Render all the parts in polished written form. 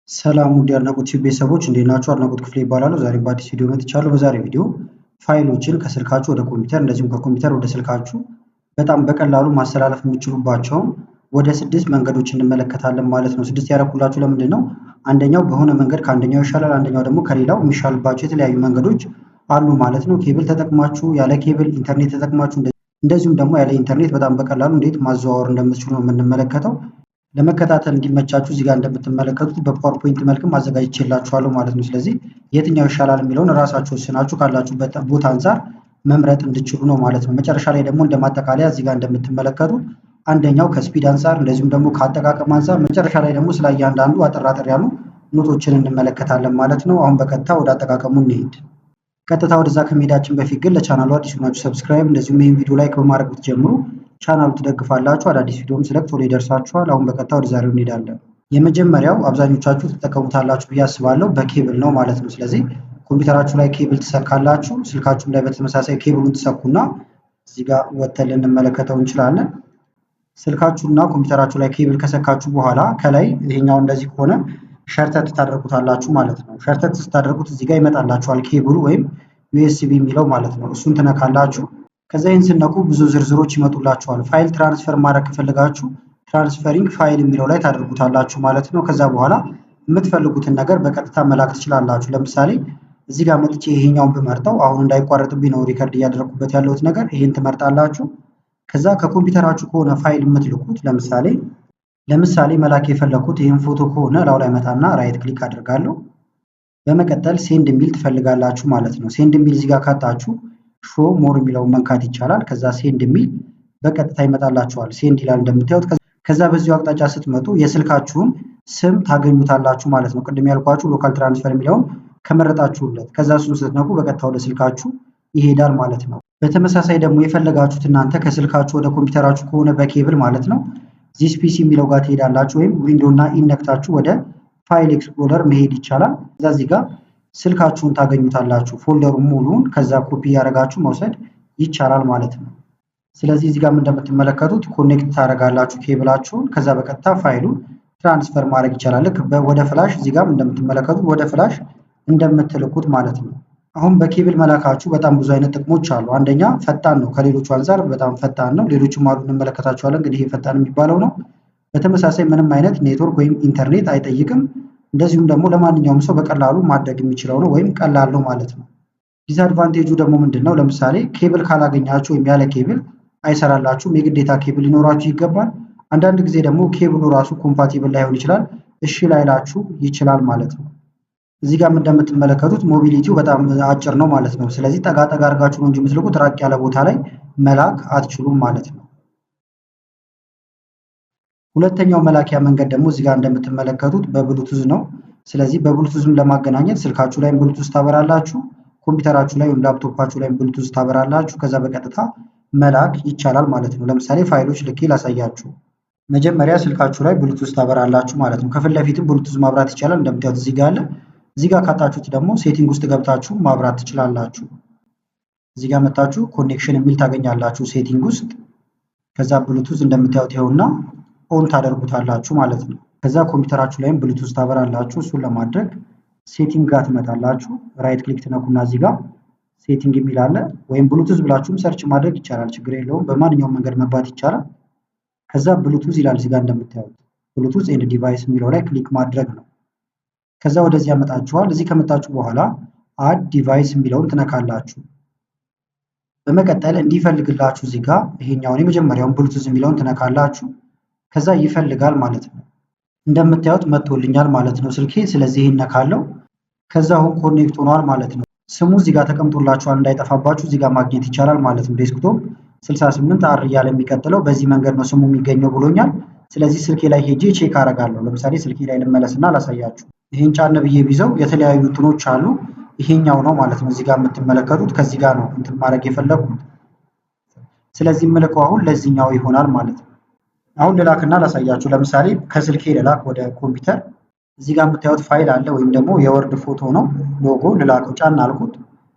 ሰላም ውድ የአድናቆት ቲዩብ ቤተሰቦች እንዴት ናችሁ? አድናቆት ክፍሌ ይባላለሁ። ዛሬም በአዲስ ቪዲዮ መጥቻለሁ። በዛሬ ቪዲዮ ፋይሎችን ከስልካችሁ ወደ ኮምፒውተር እንደዚሁም ከኮምፒውተር ወደ ስልካችሁ በጣም በቀላሉ ማስተላለፍ የምትችሉባቸውን ወደ 6 መንገዶች እንመለከታለን ማለት ነው። 6 ያደረኩላችሁ ለምንድን ነው? አንደኛው በሆነ መንገድ ከአንደኛው ይሻላል፣ አንደኛው ደግሞ ከሌላው የሚሻልባቸው የተለያዩ መንገዶች አሉ ማለት ነው። ኬብል ተጠቅማችሁ፣ ያለ ኬብል ኢንተርኔት ተጠቅማችሁ፣ እንደዚሁም ደግሞ ያለ ኢንተርኔት በጣም በቀላሉ እንዴት ማዘዋወር እንደምትችሉ ነው የምንመለከተው። ለመከታተል እንዲመቻችሁ እዚህ ጋር እንደምትመለከቱት በፓወርፖይንት መልክም አዘጋጅቼላችኋለሁ ማለት ነው። ስለዚህ የትኛው ይሻላል የሚለውን ራሳችሁ ወስናችሁ ካላችሁበት ቦታ አንፃር መምረጥ እንድችሉ ነው ማለት ነው። መጨረሻ ላይ ደግሞ እንደማጠቃለያ እዚህ ጋር እንደምትመለከቱት አንደኛው ከስፒድ አንፃር እንደዚሁም ደግሞ ከአጠቃቀም አንፃር፣ መጨረሻ ላይ ደግሞ ስለ እያንዳንዱ አጠር ያሉ ኖቶችን እንመለከታለን ማለት ነው። አሁን በቀጥታ ወደ አጠቃቀሙ እንሄድ። ቀጥታ ወደዛ ከመሄዳችን በፊት ግን ለቻናሉ አዲስ ሆናችሁ ሰብስክራይብ እንደዚሁም ይህን ቪዲዮ ላይክ በማድረግ ብትጀምሩ ቻናሉ ትደግፋላችሁ። አዳዲስ ቪዲዮም ስለቅ ቶሎ ይደርሳችኋል። አሁን በቀጥታ ወደ ዛሬው እንሄዳለን። የመጀመሪያው አብዛኞቻችሁ ትጠቀሙታላችሁ ብዬ አስባለሁ፣ በኬብል ነው ማለት ነው። ስለዚህ ኮምፒውተራችሁ ላይ ኬብል ትሰካላችሁ፣ ስልካችሁም ላይ በተመሳሳይ ኬብሉን ትሰኩና እዚህ ጋር ወጥተን ልንመለከተው እንችላለን። ስልካችሁና ኮምፒውተራችሁ ላይ ኬብል ከሰካችሁ በኋላ ከላይ ይሄኛው እንደዚህ ከሆነ ሸርተት ታደርጉታላችሁ ማለት ነው። ሸርተት ስታደርጉት እዚህ ጋር ይመጣላችኋል ኬብሉ ወይም ዩኤስቢ የሚለው ማለት ነው። እሱን ትነካላችሁ። ከዛ ይህን ስነኩ ብዙ ዝርዝሮች ይመጡላችኋል። ፋይል ትራንስፈር ማድረግ ከፈለጋችሁ ትራንስፈሪንግ ፋይል የሚለው ላይ ታደርጉታላችሁ ማለት ነው። ከዛ በኋላ የምትፈልጉትን ነገር በቀጥታ መላክ ትችላላችሁ። ለምሳሌ እዚህ ጋር መጥቼ ይሄኛውን ብመርጠው አሁን እንዳይቋረጥብኝ ነው ሪከርድ እያደረኩበት ያለሁት ነገር። ይሄን ትመርጣላችሁ። ከዛ ከኮምፒውተራችሁ ከሆነ ፋይል የምትልኩት ለምሳሌ መላክ የፈለኩት ይህን ፎቶ ከሆነ ላው ላይ መጣና ራይት ክሊክ አድርጋለሁ። በመቀጠል ሴንድ የሚል ትፈልጋላችሁ ማለት ነው። ሴንድ የሚል እዚህ ጋር ካጣችሁ ሾ ሞር የሚለውን መንካት ይቻላል። ከዛ ሴንድ የሚል በቀጥታ ይመጣላችኋል። ሴንድ ይላል እንደምታዩት። ከዛ በዚሁ አቅጣጫ ስትመጡ የስልካችሁን ስም ታገኙታላችሁ ማለት ነው። ቅድም ያልኳችሁ ሎካል ትራንስፈር የሚለውን ከመረጣችሁለት ከዛ እሱን ስትነኩ በቀጥታ ወደ ስልካችሁ ይሄዳል ማለት ነው። በተመሳሳይ ደግሞ የፈለጋችሁት እናንተ ከስልካችሁ ወደ ኮምፒውተራችሁ ከሆነ በኬብል ማለት ነው ዚስ ፒሲ የሚለው ጋር ትሄዳላችሁ፣ ወይም ዊንዶ እና ኢነክታችሁ ወደ ፋይል ኤክስፕሎረር መሄድ ይቻላል። ከዛ እዚህ ጋር ስልካችሁን ታገኙታላችሁ፣ ፎልደሩን ሙሉውን። ከዛ ኮፒ ያደረጋችሁ መውሰድ ይቻላል ማለት ነው። ስለዚህ እዚህ ጋር እንደምትመለከቱት ኮኔክት ታደርጋላችሁ ኬብላችሁን። ከዛ በቀጥታ ፋይሉን ትራንስፈር ማድረግ ይቻላል። ልክ ወደ ፍላሽ እዚህ ጋር እንደምትመለከቱት ወደ ፍላሽ እንደምትልኩት ማለት ነው። አሁን በኬብል መላካችሁ በጣም ብዙ አይነት ጥቅሞች አሉ። አንደኛ ፈጣን ነው፣ ከሌሎቹ አንፃር በጣም ፈጣን ነው። ሌሎችም አሉ እንመለከታቸዋለን፣ እንግዲህ ይሄ ፈጣን የሚባለው ነው። በተመሳሳይ ምንም አይነት ኔትወርክ ወይም ኢንተርኔት አይጠይቅም። እንደዚሁም ደግሞ ለማንኛውም ሰው በቀላሉ ማድረግ የሚችለው ነው ወይም ቀላል ነው ማለት ነው። ዲስአድቫንቴጁ ደግሞ ምንድን ነው? ለምሳሌ ኬብል ካላገኛችሁ ወይም ያለ ኬብል አይሰራላችሁም። የግዴታ ኬብል ሊኖራችሁ ይገባል። አንዳንድ ጊዜ ደግሞ ኬብሉ ራሱ ኮምፓቲብል ላይሆን ይችላል፣ እሺ ላይላችሁ ይችላል ማለት ነው። እዚህ ጋር እንደምትመለከቱት ሞቢሊቲው በጣም አጭር ነው ማለት ነው። ስለዚህ ጠጋ አድርጋችሁ ነው እንጂ የምትልኩት ራቅ ያለ ቦታ ላይ መላክ አትችሉም ማለት ነው። ሁለተኛው መላኪያ መንገድ ደግሞ እዚህ ጋር እንደምትመለከቱት በብሉቱዝ ነው። ስለዚህ በብሉቱዝም ለማገናኘት ስልካችሁ ላይም ብሉቱዝ ታበራላችሁ፣ ኮምፒውተራችሁ ላይ ወይም ላፕቶፓችሁ ላይም ብሉቱዝ ታበራላችሁ። ከዛ በቀጥታ መላክ ይቻላል ማለት ነው። ለምሳሌ ፋይሎች ልኬ ላሳያችሁ። መጀመሪያ ስልካችሁ ላይ ብሉቱዝ ታበራላችሁ ማለት ነው። ከፊት ለፊትም ብሉቱዝ ማብራት ይቻላል፣ እንደምታዩት እዚህ ጋር አለ። እዚህ ጋር ካጣችሁት ደግሞ ሴቲንግ ውስጥ ገብታችሁ ማብራት ትችላላችሁ። እዚህ ጋር መታችሁ ኮኔክሽን የሚል ታገኛላችሁ ሴቲንግ ውስጥ። ከዛ ብሉቱዝ እንደምታዩት ይኸውና ኦን ታደርጉታላችሁ ማለት ነው። ከዛ ኮምፒውተራችሁ ላይም ብሉቱዝ ታበራላችሁ። እሱን ለማድረግ ሴቲንግ ጋር ትመጣላችሁ። ራይት ክሊክ ትነኩና እዚህ ጋር ሴቲንግ የሚል አለ፣ ወይም ብሉቱዝ ብላችሁም ሰርች ማድረግ ይቻላል፣ ችግር የለውም። በማንኛውም መንገድ መግባት ይቻላል። ከዛ ብሉቱዝ ይላል እዚህ ጋር እንደምታዩት ብሉቱዝ ኤንድ ዲቫይስ የሚለው ላይ ክሊክ ማድረግ ነው። ከዛ ወደዚህ ያመጣችኋል። እዚህ ከመጣችሁ በኋላ አድ ዲቫይስ የሚለውን ትነካላችሁ። በመቀጠል እንዲፈልግላችሁ እዚህ ጋር ይሄኛውን የመጀመሪያውን ብሉቱዝ የሚለውን ትነካላችሁ። ከዛ ይፈልጋል ማለት ነው። እንደምታዩት መጥቶልኛል ማለት ነው ስልኬ። ስለዚህ ይሄን ነካለው። ከዛ አሁን ኮኔክት ሆኗል ማለት ነው። ስሙ እዚህ ጋር ተቀምጦላችኋል፣ እንዳይጠፋባችሁ እዚህ ጋር ማግኘት ይቻላል ማለት ነው። ዴስክቶፕ 68 አር እያለ የሚቀጥለው በዚህ መንገድ ነው ስሙ የሚገኘው ብሎኛል። ስለዚህ ስልኬ ላይ ሄጄ ቼክ አደርጋለሁ። ለምሳሌ ስልኬ ላይ ልመለስና ላሳያችሁ። ይሄን ጫን ብዬ ቢዘው የተለያዩ እንትኖች አሉ። ይሄኛው ነው ማለት ነው እዚህ ጋር የምትመለከቱት። ከዚህ ጋር ነው እንትን ማድረግ የፈለኩት። ስለዚህ ምልከው አሁን ለዚህኛው ይሆናል ማለት ነው። አሁን ልላክና ላሳያችሁ። ለምሳሌ ከስልኬ ልላክ ወደ ኮምፒውተር። እዚህ ጋር የምታዩት ፋይል አለ ወይም ደግሞ የወርድ ፎቶ ነው ሎጎ። ልላከው ጫን አልኩት።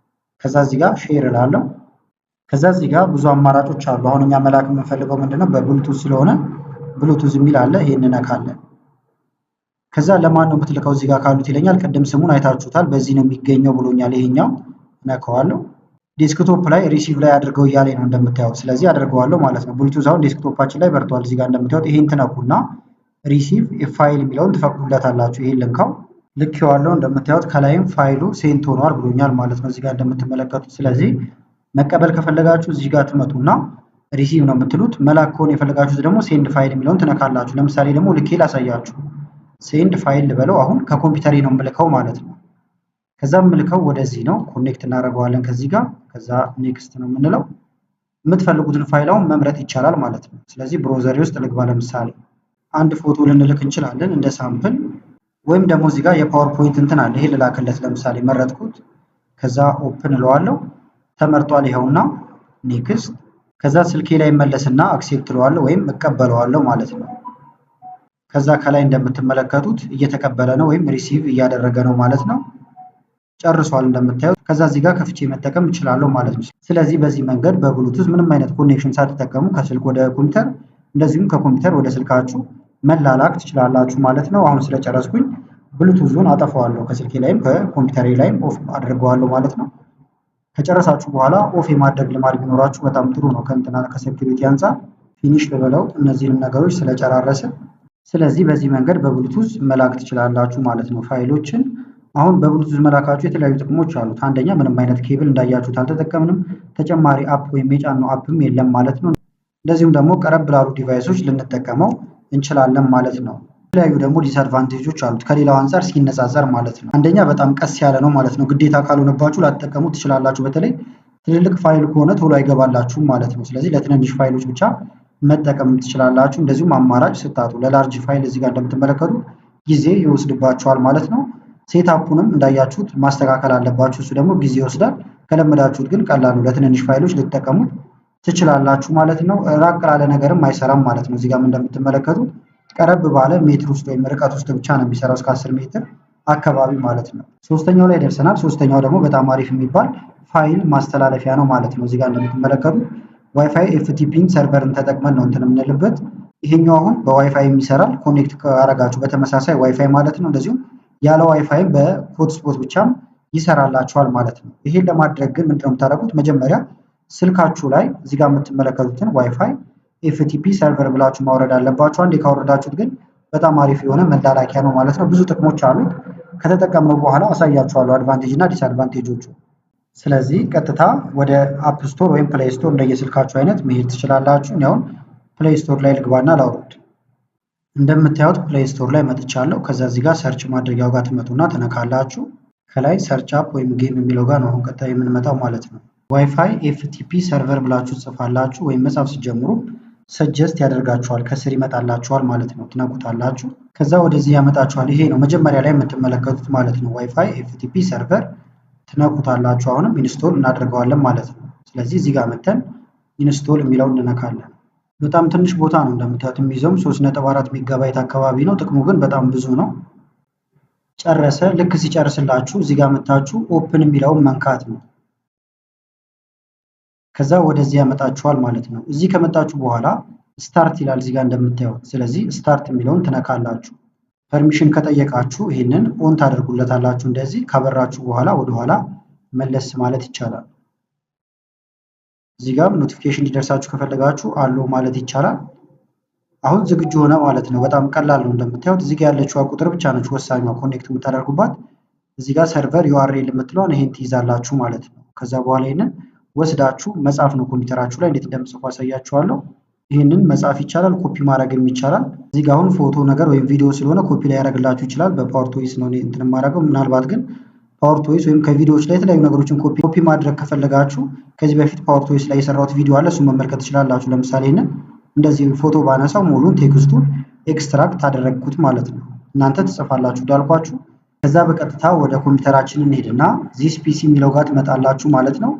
ከዛ እዚህ ጋር ሼር እላለሁ። ከዛ እዚህ ጋር ብዙ አማራጮች አሉ። አሁን እኛ መላክ የምንፈልገው ምንድነው? በብሉቱዝ ስለሆነ ብሉቱዝ የሚል አለ፣ ይሄን እንነካለን። ከዛ ለማን ነው የምትልከው እዚህ ጋር ካሉት ይለኛል። ቅድም ስሙን አይታችሁታል። በዚህ ነው የሚገኘው ብሎኛል። ይሄኛው ነካዋለሁ። ዴስክቶፕ ላይ ሪሲቭ ላይ አድርገው እያለኝ ነው እንደምታዩት። ስለዚህ አድርገዋለሁ ማለት ነው። ብሉቱዝ አሁን ዴስክቶፓችን ላይ በርቷል። እዚህ ጋር እንደምታዩት ይሄን ትነኩና ሪሲቭ ፋይል የሚለውን ትፈቅዱለታላችሁ። ይሄን ልንካው ልኬዋለሁ። እንደምታዩት ከላይም ፋይሉ ሴንት ሆኗል ብሎኛል ማለት ነው እዚህ ጋር እንደምትመለከቱት። ስለዚህ መቀበል ከፈለጋችሁ እዚህ ጋር ትመጡና ሪሲቭ ነው የምትሉት። መላክ ከሆነ የፈለጋችሁት ደግሞ ሴንድ ፋይል የሚለውን ትነካላችሁ። ለምሳሌ ደግሞ ልኬ ላሳያችሁ። ሴንድ ፋይል ልበለው። አሁን ከኮምፒውተሬ ነው የምልከው ማለት ነው። ከዛ የምልከው ወደዚህ ነው። ኮኔክት እናደርገዋለን ከዚህ ጋር። ከዛ ኔክስት ነው የምንለው። የምትፈልጉትን ፋይል አሁን መምረጥ ይቻላል ማለት ነው። ስለዚህ ብሮዘሪ ውስጥ ልግባ። ለምሳሌ አንድ ፎቶ ልንልክ እንችላለን እንደ ሳምፕል፣ ወይም ደግሞ እዚህ ጋር የፓወርፖይንት እንትን አለ። ይሄ ልላክለት ለምሳሌ መረጥኩት። ከዛ ኦፕን እለዋለሁ። ተመርጧል። ይኸውና ኔክስት። ከዛ ስልኬ ላይ መለስና አክሴፕት እለዋለሁ ወይም እቀበለዋለሁ ማለት ነው። ከዛ ከላይ እንደምትመለከቱት እየተቀበለ ነው ወይም ሪሲቭ እያደረገ ነው ማለት ነው። ጨርሷል እንደምታዩት። ከዛ እዚህ ጋር ከፍቼ መጠቀም እችላለሁ ማለት ነው። ስለዚህ በዚህ መንገድ በብሉቱዝ ምንም አይነት ኮኔክሽን ሳትጠቀሙ ከስልክ ወደ ኮምፒውተር እንደዚሁም ከኮምፒውተር ወደ ስልካችሁ መላላክ ትችላላችሁ ማለት ነው። አሁን ስለጨረስኩኝ ብሉቱዙን አጠፋዋለሁ። ከስልኬ ላይም ከኮምፒውተሬ ላይም ኦፍ አድርገዋለሁ ማለት ነው። ከጨረሳችሁ በኋላ ኦፍ የማድረግ ልማድ ቢኖራችሁ በጣም ጥሩ ነው። ከእንትና ከሴኩሪቲ አንጻር ፊኒሽ ልበለው እነዚህንም ነገሮች ስለጨራረስን። ስለዚህ በዚህ መንገድ በብሉቱዝ መላክ ትችላላችሁ ማለት ነው ፋይሎችን። አሁን በብሉቱዝ መላካችሁ የተለያዩ ጥቅሞች አሉት። አንደኛ ምንም አይነት ኬብል እንዳያችሁት አልተጠቀምንም። ተጨማሪ አፕ ወይም የጫነው አፕም የለም ማለት ነው። እንደዚሁም ደግሞ ቀረብ ላሉ ዲቫይሶች ልንጠቀመው እንችላለን ማለት ነው። የተለያዩ ደግሞ ዲስአድቫንቴጆች አሉት ከሌላው አንጻር ሲነጻጸር ማለት ነው። አንደኛ በጣም ቀስ ያለ ነው ማለት ነው። ግዴታ ካልሆነባችሁ ላትጠቀሙ ትችላላችሁ። በተለይ ትልልቅ ፋይል ከሆነ ቶሎ አይገባላችሁም ማለት ነው። ስለዚህ ለትንንሽ ፋይሎች ብቻ መጠቀም ትችላላችሁ። እንደዚሁም አማራጭ ስታጡ ለላርጅ ፋይል እዚህ ጋር እንደምትመለከቱት ጊዜ ይወስድባችኋል ማለት ነው። ሴትአፑንም እንዳያችሁት ማስተካከል አለባችሁ። እሱ ደግሞ ጊዜ ይወስዳል። ከለመዳችሁት ግን ቀላሉ ለትንንሽ ፋይሎች ልትጠቀሙት ትችላላችሁ ማለት ነው። ራቅ ላለ ነገርም አይሰራም ማለት ነው። እዚህ ጋር እንደምትመለከቱት ቀረብ ባለ ሜትር ውስጥ ወይም ርቀት ውስጥ ብቻ ነው የሚሰራው እስከ 10 ሜትር አካባቢ ማለት ነው። ሶስተኛው ላይ ደርሰናል። ሶስተኛው ደግሞ በጣም አሪፍ የሚባል ፋይል ማስተላለፊያ ነው ማለት ነው። እዚህ ጋር እንደምትመለከቱት ዋይፋይ ኤፍቲፒን ሰርቨርን ተጠቅመን ነው እንትን የምንልበት። ይሄኛው አሁን በዋይፋይ የሚሰራል ኮኔክት ካረጋችሁ በተመሳሳይ ዋይፋይ ማለት ነው። እንደዚሁም ያለ ዋይፋይ በሆትስፖት ብቻም ይሰራላችኋል ማለት ነው። ይሄን ለማድረግ ግን ምንድነው የምታደርጉት? መጀመሪያ ስልካችሁ ላይ እዚህ ጋር የምትመለከቱትን ዋይፋይ ኤፍቲፒ ሰርቨር ብላችሁ ማውረድ አለባችሁ። አንዴ ካወረዳችሁት ግን በጣም አሪፍ የሆነ መላላኪያ ነው ማለት ነው። ብዙ ጥቅሞች አሉት። ከተጠቀምነው በኋላ አሳያችኋለሁ አድቫንቴጅ እና ዲስአድቫንቴጆቹ። ስለዚህ ቀጥታ ወደ አፕ ስቶር ወይም ፕሌይ ስቶር እንደየስልካችሁ አይነት መሄድ ትችላላችሁ። እኔ አሁን ፕሌይ ስቶር ላይ ልግባና ላውርድ። እንደምታዩት ፕሌይ ስቶር ላይ መጥቻለሁ። ከዛ እዚህ ጋር ሰርች ማድረጊያው ጋር ትመጡና ትነካላችሁ። ከላይ ሰርች አፕ ወይም ጌም የሚለው ጋር ነው አሁን ቀጣይ የምንመጣው ማለት ነው። ዋይፋይ ኤፍቲፒ ሰርቨር ብላችሁ ጽፋላችሁ ወይም መጻፍ ሲጀምሩ ሰጀስት ያደርጋችኋል። ከስር ይመጣላችኋል ማለት ነው። ትነኩታላችሁ። ከዛ ወደዚህ ያመጣችኋል። ይሄ ነው መጀመሪያ ላይ የምትመለከቱት ማለት ነው። ዋይፋይ ኤፍቲፒ ሰርቨር ትነኩታላችሁ። አሁንም ኢንስቶል እናደርገዋለን ማለት ነው። ስለዚህ እዚህ ጋር መተን ኢንስቶል የሚለውን እንነካለን። በጣም ትንሽ ቦታ ነው እንደምታዩት የሚይዘውም 3.4 ሜጋባይት አካባቢ ነው። ጥቅሙ ግን በጣም ብዙ ነው። ጨረሰ። ልክ ሲጨርስላችሁ እዚህ ጋር መታችሁ ኦፕን የሚለውን መንካት ነው። ከዛ ወደዚህ ያመጣችኋል ማለት ነው። እዚህ ከመጣችሁ በኋላ ስታርት ይላል እዚህ ጋር እንደምታዩት። ስለዚህ ስታርት የሚለውን ትነካላችሁ። ፐርሚሽን ከጠየቃችሁ ይሄንን ኦን ታደርጉለታላችሁ። እንደዚህ ካበራችሁ በኋላ ወደኋላ መለስ ማለት ይቻላል። እዚህ ጋር ኖቲፊኬሽን እንዲደርሳችሁ ከፈለጋችሁ አለው ማለት ይቻላል። አሁን ዝግጁ ሆነ ማለት ነው። በጣም ቀላል ነው እንደምታዩት። እዚህ ጋር ያለችው ቁጥር ብቻ ነች ወሳኟ ኮኔክት የምታደርጉባት። እዚህ ጋር ሰርቨር ዩአርኤል የምትለዋን ይሄን ትይዛላችሁ ማለት ነው። ከዛ በኋላ ይሄንን ወስዳችሁ መጻፍ ነው። ኮምፒውተራችሁ ላይ እንዴት እንደምጽፉ አሳያችኋለሁ። ይሄንን መጻፍ ይቻላል፣ ኮፒ ማድረግም ይቻላል። እዚህ ጋር አሁን ፎቶ ነገር ወይም ቪዲዮ ስለሆነ ኮፒ ላይ ያደርግላችሁ ይችላል። በፓወርፖይንት ነው እንትን የማደርገው። ምናልባት ግን ፓወርፖይንት ወይም ከቪዲዮዎች ላይ የተለያዩ ነገሮችን ኮፒ ማድረግ ከፈለጋችሁ ከዚህ በፊት ፓወርፖይንት ላይ የሰራሁት ቪዲዮ አለ፣ እሱን መመልከት ትችላላችሁ። ለምሳሌ ይሄንን እንደዚህ ፎቶ ባነሳው ሙሉን ቴክስቱን ኤክስትራክት አደረግኩት ማለት ነው። እናንተ ትጽፋላችሁ እንዳልኳችሁ። ከዛ በቀጥታ ወደ ኮምፒውተራችን እንሄድና ዚስ ፒሲ የሚለው ጋር ትመጣላችሁ ማለት ነው።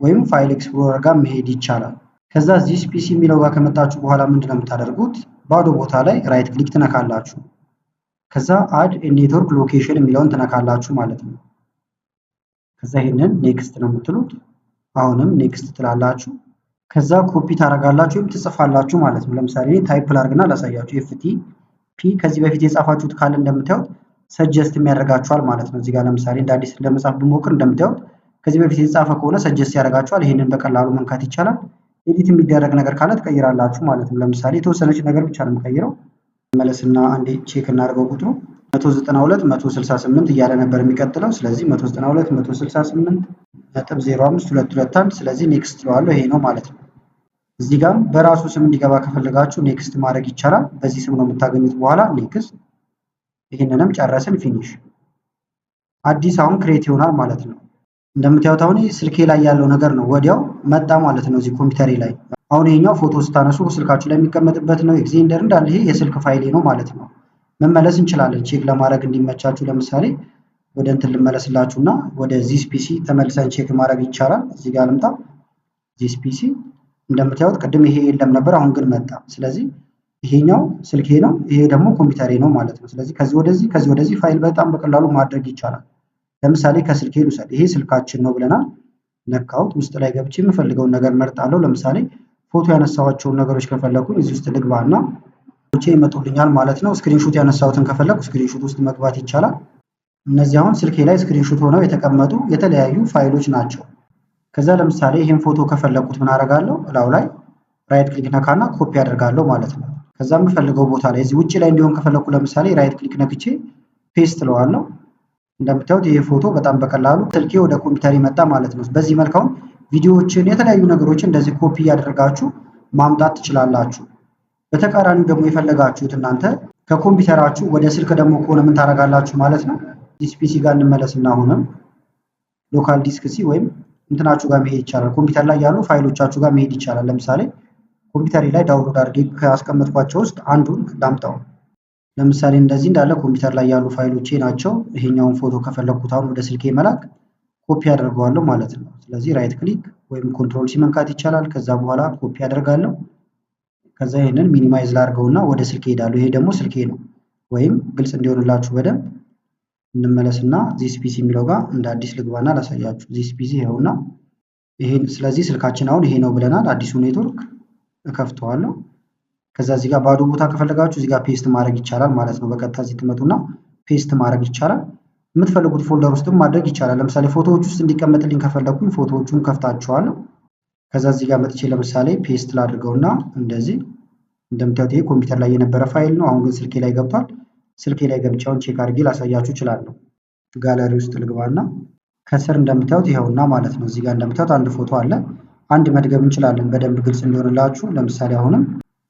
ወይም ፋይል ኤክስፕሎረር ጋር መሄድ ይቻላል። ከዛ ዚስ ፒሲ የሚለው ጋር ከመጣችሁ በኋላ ምንድነው የምታደርጉት? ባዶ ቦታ ላይ ራይት ክሊክ ትነካላችሁ። ከዛ አድ ኔትወርክ ሎኬሽን የሚለውን ትነካላችሁ ማለት ነው። ከዛ ይሄንን ኔክስት ነው የምትሉት። አሁንም ኔክስት ትላላችሁ። ከዛ ኮፒ ታደርጋላችሁ ወይም ትጽፋላችሁ ማለት ነው። ለምሳሌ ታይፕ ላድርግና ላሳያችሁ። ኤፍቲ ከዚህ በፊት የጻፋችሁት ካለ እንደምታዩት ሰጀስት የሚያደርጋችኋል ማለት ነው። እዚህ ጋር ለምሳሌ እንደ አዲስ ለመጻፍ ብሞክር እንደምታዩት ከዚህ በፊት የተጻፈ ከሆነ ሰጀስት ያደርጋችኋል። ይሄንን በቀላሉ መንካት ይቻላል። ኤዲት የሚደረግ ነገር ካለ ትቀይራላችሁ ማለት ነው። ለምሳሌ የተወሰነች ነገር ብቻ ነው የምቀይረው። መለስና አንዴ ቼክ እናድርገው። ቁጥሩ 192 168 እያለ ነበር የሚቀጥለው። ስለዚህ 192 168.05221 ስለዚህ ኔክስት ትለዋለሁ። ይሄ ነው ማለት ነው። እዚህ ጋር በራሱ ስም እንዲገባ ከፈለጋችሁ ኔክስት ማድረግ ይቻላል። በዚህ ስም ነው የምታገኙት። በኋላ ኔክስት። ይህንንም ጨረስን፣ ፊኒሽ። አዲስ አሁን ክሬት ይሆናል ማለት ነው። እንደምታዩት አሁን ስልኬ ላይ ያለው ነገር ነው ወዲያው መጣ ማለት ነው እዚህ ኮምፒውተሬ ላይ። አሁን ይሄኛው ፎቶ ስታነሱ ስልካችሁ ላይ የሚቀመጥበት ነው። ኤግዜንደር እንዳለ ይሄ የስልክ ፋይሌ ነው ማለት ነው። መመለስ እንችላለን ቼክ ለማድረግ እንዲመቻችሁ። ለምሳሌ ወደ እንትን ልመለስላችሁና ወደ ዚስ ፒሲ ተመልሰን ቼክ ማድረግ ይቻላል። እዚህ ጋር ልምጣ። ዚስ ፒሲ እንደምታዩት ቅድም ይሄ የለም ነበር፣ አሁን ግን መጣ። ስለዚህ ይሄኛው ስልኬ ነው፣ ይሄ ደግሞ ኮምፒውተሬ ነው ማለት ነው። ስለዚህ ከዚህ ወደዚህ ፋይል በጣም በቀላሉ ማድረግ ይቻላል። ለምሳሌ ከስልኬ ልውሰድ። ይሄ ስልካችን ነው ብለናል። ነካሁት። ውስጥ ላይ ገብቼ የምፈልገውን ነገር መርጣለሁ። ለምሳሌ ፎቶ ያነሳኋቸውን ነገሮች ከፈለኩኝ እዚህ ውስጥ ልግባና ፎቶቼ ይመጡልኛል ማለት ነው። ስክሪንሾት ያነሳሁትን ከፈለኩ ስክሪንሾት ውስጥ መግባት ይቻላል። እነዚህ አሁን ስልኬ ላይ ስክሪንሾት ሆነው የተቀመጡ የተለያዩ ፋይሎች ናቸው። ከዛ ለምሳሌ ይሄን ፎቶ ከፈለኩት ምን አደርጋለሁ? እላው ላይ ራይት ክሊክ ነካና ኮፒ አደርጋለሁ ማለት ነው። ከዛ የምፈልገው ቦታ ላይ እዚህ ውጪ ላይ እንዲሆን ከፈለኩ ለምሳሌ ራይት ክሊክ ነክቼ ፔስት እለዋለሁ። እንደምታዩት ይሄ ፎቶ በጣም በቀላሉ ስልኬ ወደ ኮምፒውተር ይመጣ ማለት ነው። በዚህ መልኩ አሁን ቪዲዮዎችን፣ የተለያዩ ነገሮችን እንደዚህ ኮፒ እያደረጋችሁ ማምጣት ትችላላችሁ። በተቃራኒው ደግሞ የፈለጋችሁት እናንተ ከኮምፒውተራችሁ ወደ ስልክ ደግሞ ከሆነ ምን ታደርጋላችሁ ማለት ነው። ዲስ ፒሲ ጋር እንመለስና አሁንም ሎካል ዲስክ ሲ ወይም እንትናችሁ ጋር መሄድ ይቻላል። ኮምፒውተር ላይ ያሉ ፋይሎቻችሁ ጋር መሄድ ይቻላል። ለምሳሌ ኮምፒውተሬ ላይ ዳውንሎድ አድርጌ ካስቀመጥኳቸው ውስጥ አንዱን ላምጣው። ለምሳሌ እንደዚህ እንዳለ ኮምፒውተር ላይ ያሉ ፋይሎቼ ናቸው። ይሄኛውን ፎቶ ከፈለኩት አሁን ወደ ስልኬ መላክ ኮፒ አደርገዋለሁ ማለት ነው። ስለዚህ ራይት ክሊክ ወይም ኮንትሮል ሲ መንካት ይቻላል። ከዛ በኋላ ኮፒ አደርጋለሁ። ከዛ ይሄንን ሚኒማይዝ ላድርገውና ወደ ስልኬ ሄዳለሁ። ይሄ ደግሞ ስልኬ ነው። ወይም ግልጽ እንዲሆንላችሁ በደንብ እንመለስና ዚስ ፒሲ የሚለው ጋር እንደ አዲስ ልግባና ላሳያችሁ። ዚስ ፒሲ ይኸውና ይሄን። ስለዚህ ስልካችን አሁን ይሄ ነው ብለናል። አዲሱ ኔትወርክ እከፍተዋለሁ። ከዛ እዚህ ጋር ባዶ ቦታ ከፈለጋችሁ እዚህ ጋር ፔስት ማድረግ ይቻላል ማለት ነው። በቀጥታ እዚህ ትመጡና ፔስት ማድረግ ይቻላል። የምትፈልጉት ፎልደር ውስጥም ማድረግ ይቻላል። ለምሳሌ ፎቶዎች ውስጥ እንዲቀመጥልኝ ከፈለኩኝ ፎቶዎቹን ከፍታቸዋለሁ። ከዛ እዚህ ጋር መጥቼ ለምሳሌ ፔስት ላድርገውና እንደዚህ እንደምታዩት ይሄ ኮምፒውተር ላይ የነበረ ፋይል ነው። አሁን ግን ስልኬ ላይ ገብቷል። ስልኬ ላይ ገብቻውን ቼክ አድርጌ ላሳያችሁ እችላለሁ። ጋለሪ ውስጥ ልግባና ከስር እንደምታዩት ይኸውና ማለት ነው። እዚህ ጋር እንደምታዩት አንድ ፎቶ አለ። አንድ መድገም እንችላለን በደንብ ግልጽ እንዲሆንላችሁ። ለምሳሌ አሁንም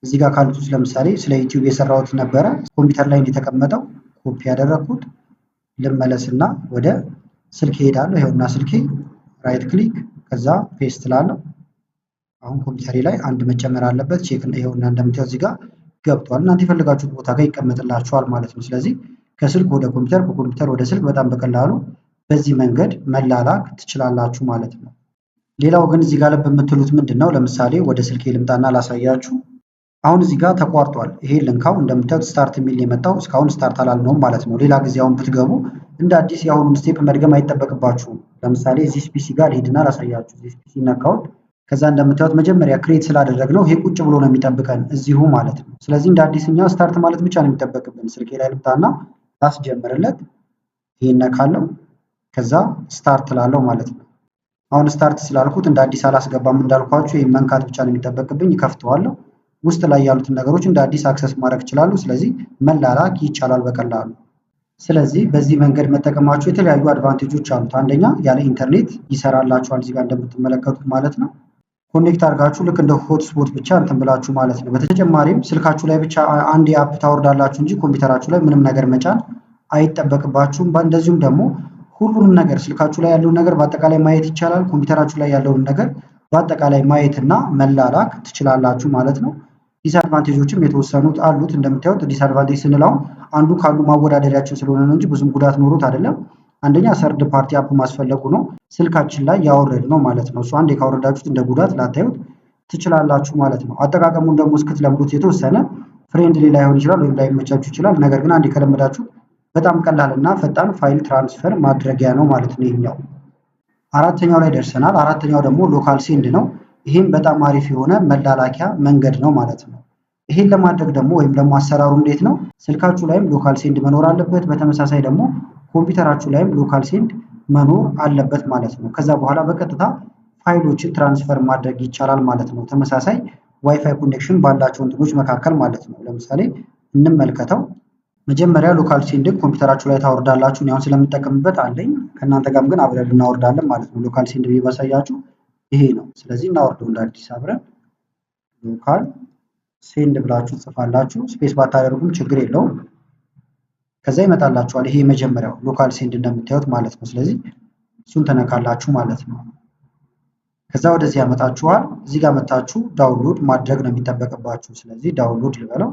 እዚህ ጋር ካሉት ውስጥ ለምሳሌ ስለ ዩቲዩብ የሰራሁት ነበረ ኮምፒውተር ላይ እንደተቀመጠው ኮፒ ያደረኩት። ልመለስና ወደ ስልኬ ሄዳለሁ። ይኸውና ስልኬ ራይት ክሊክ ከዛ ፔስት ላለሁ። አሁን ኮምፒውተሬ ላይ አንድ መጨመር አለበት። ቼክ ይኸውና እንደምታዩት እዚህ ጋር ገብቷል። እናንተ የፈለጋችሁት ቦታ ጋር ይቀመጥላችኋል ማለት ነው። ስለዚህ ከስልክ ወደ ኮምፒውተር፣ ከኮምፒውተር ወደ ስልክ በጣም በቀላሉ በዚህ መንገድ መላላክ ትችላላችሁ ማለት ነው። ሌላው ግን እዚህ ጋር ልብ የምትሉት ምንድነው? ለምሳሌ ወደ ስልኬ ልምጣና ላሳያችሁ። አሁን እዚህ ጋር ተቋርጧል። ይሄ ልንካው እንደምታዩት ስታርት የሚል የመጣው እስካሁን ስታርት አላልነውም ማለት ነው። ሌላ ጊዜ አሁን ብትገቡ እንደ አዲስ የአሁኑን ስቴፕ መድገም አይጠበቅባችሁም። ለምሳሌ ዚስ ፒሲ ጋር ሄድና ላሳያችሁ። ዚስ ፒሲ ነካውት። ከዛ እንደምታዩት መጀመሪያ ክሬት ስላደረግነው ይሄ ቁጭ ብሎ ነው የሚጠብቀን እዚሁ ማለት ነው። ስለዚህ እንደ አዲስ እኛ ስታርት ማለት ብቻ ነው የሚጠበቅብን። ስልኬ ላይ ልምጣና ላስጀምርለት። ይሄን ነካለው። ከዛ ስታርት ላለው ማለት ነው። አሁን ስታርት ስላልኩት እንደ አዲስ አላስገባም እንዳልኳችሁ ይሄን መንካት ብቻ ነው የሚጠበቅብኝ። ይከፍተዋለሁ። ውስጥ ላይ ያሉትን ነገሮች እንደ አዲስ አክሰስ ማድረግ ይችላሉ። ስለዚህ መላላክ ይቻላል በቀላሉ። ስለዚህ በዚህ መንገድ መጠቀማችሁ የተለያዩ አድቫንቴጆች አሉት። አንደኛ ያለ ኢንተርኔት ይሰራላችኋል እዚህ ጋር እንደምትመለከቱት ማለት ነው። ኮኔክት አድርጋችሁ ልክ እንደ ሆትስፖት ብቻ እንትን ብላችሁ ማለት ነው። በተጨማሪም ስልካችሁ ላይ ብቻ አንድ አፕ ታወርዳላችሁ እንጂ ኮምፒውተራችሁ ላይ ምንም ነገር መጫን አይጠበቅባችሁም። እንደዚሁም ደግሞ ሁሉንም ነገር ስልካችሁ ላይ ያለውን ነገር በአጠቃላይ ማየት ይቻላል። ኮምፒውተራችሁ ላይ ያለውን ነገር በአጠቃላይ ማየትና መላላክ ትችላላችሁ ማለት ነው። ዲስአድቫንቴጆችም የተወሰኑት አሉት። እንደምታዩት ዲስአድቫንቴጅ ስንለው አንዱ ካሉ ማወዳደሪያችን ስለሆነ ነው እንጂ ብዙም ጉዳት ኖሮት አይደለም። አንደኛ ሰርድ ፓርቲ አፕ ማስፈለጉ ነው። ስልካችን ላይ ያወረድ ነው ማለት ነው። እሱ አንዴ ካወረዳችሁት እንደ ጉዳት ላታዩት ትችላላችሁ ማለት ነው። አጠቃቀሙን ደግሞ እስክትለምዱት የተወሰነ ፍሬንድሊ ላይሆን ይችላል ወይም ላይመቻችሁ ይችላል። ነገር ግን አንዴ ከለመዳችሁ በጣም ቀላልና ፈጣን ፋይል ትራንስፈር ማድረጊያ ነው ማለት ነው ይሄኛው። አራተኛው ላይ ደርሰናል። አራተኛው ደግሞ ሎካል ሴንድ ነው። ይህም በጣም አሪፍ የሆነ መላላኪያ መንገድ ነው ማለት ነው። ይሄን ለማድረግ ደግሞ ወይም ደግሞ አሰራሩ እንዴት ነው? ስልካችሁ ላይም ሎካል ሴንድ መኖር አለበት። በተመሳሳይ ደግሞ ኮምፒውተራችሁ ላይም ሎካል ሴንድ መኖር አለበት ማለት ነው። ከዛ በኋላ በቀጥታ ፋይሎችን ትራንስፈር ማድረግ ይቻላል ማለት ነው። ተመሳሳይ ዋይፋይ ኮኔክሽን ባላቸው እንትኖች መካከል ማለት ነው። ለምሳሌ እንመልከተው። መጀመሪያ ሎካል ሴንድን ኮምፒውተራችሁ ላይ ታወርዳላችሁ። እኔ አሁን ስለምጠቀምበት አለኝ። ከእናንተ ጋርም ግን አብረን እናወርዳለን ማለት ነው። ሎካል ሴንድ ብዬ ባሳያችሁ ይሄ ነው። ስለዚህ እናወርደው እንደ አዲስ አብረን ሎካል ሴንድ ብላችሁ ጽፋላችሁ። ስፔስ ባታደርጉም ችግር የለውም። ከዛ ይመጣላችኋል። ይሄ የመጀመሪያው ሎካል ሴንድ እንደምታዩት ማለት ነው። ስለዚህ እሱን ተነካላችሁ ማለት ነው። ከዛ ወደዚህ ያመጣችኋል። እዚህ ጋር መታችሁ ዳውንሎድ ማድረግ ነው የሚጠበቅባችሁ። ስለዚህ ዳውንሎድ ልበለው።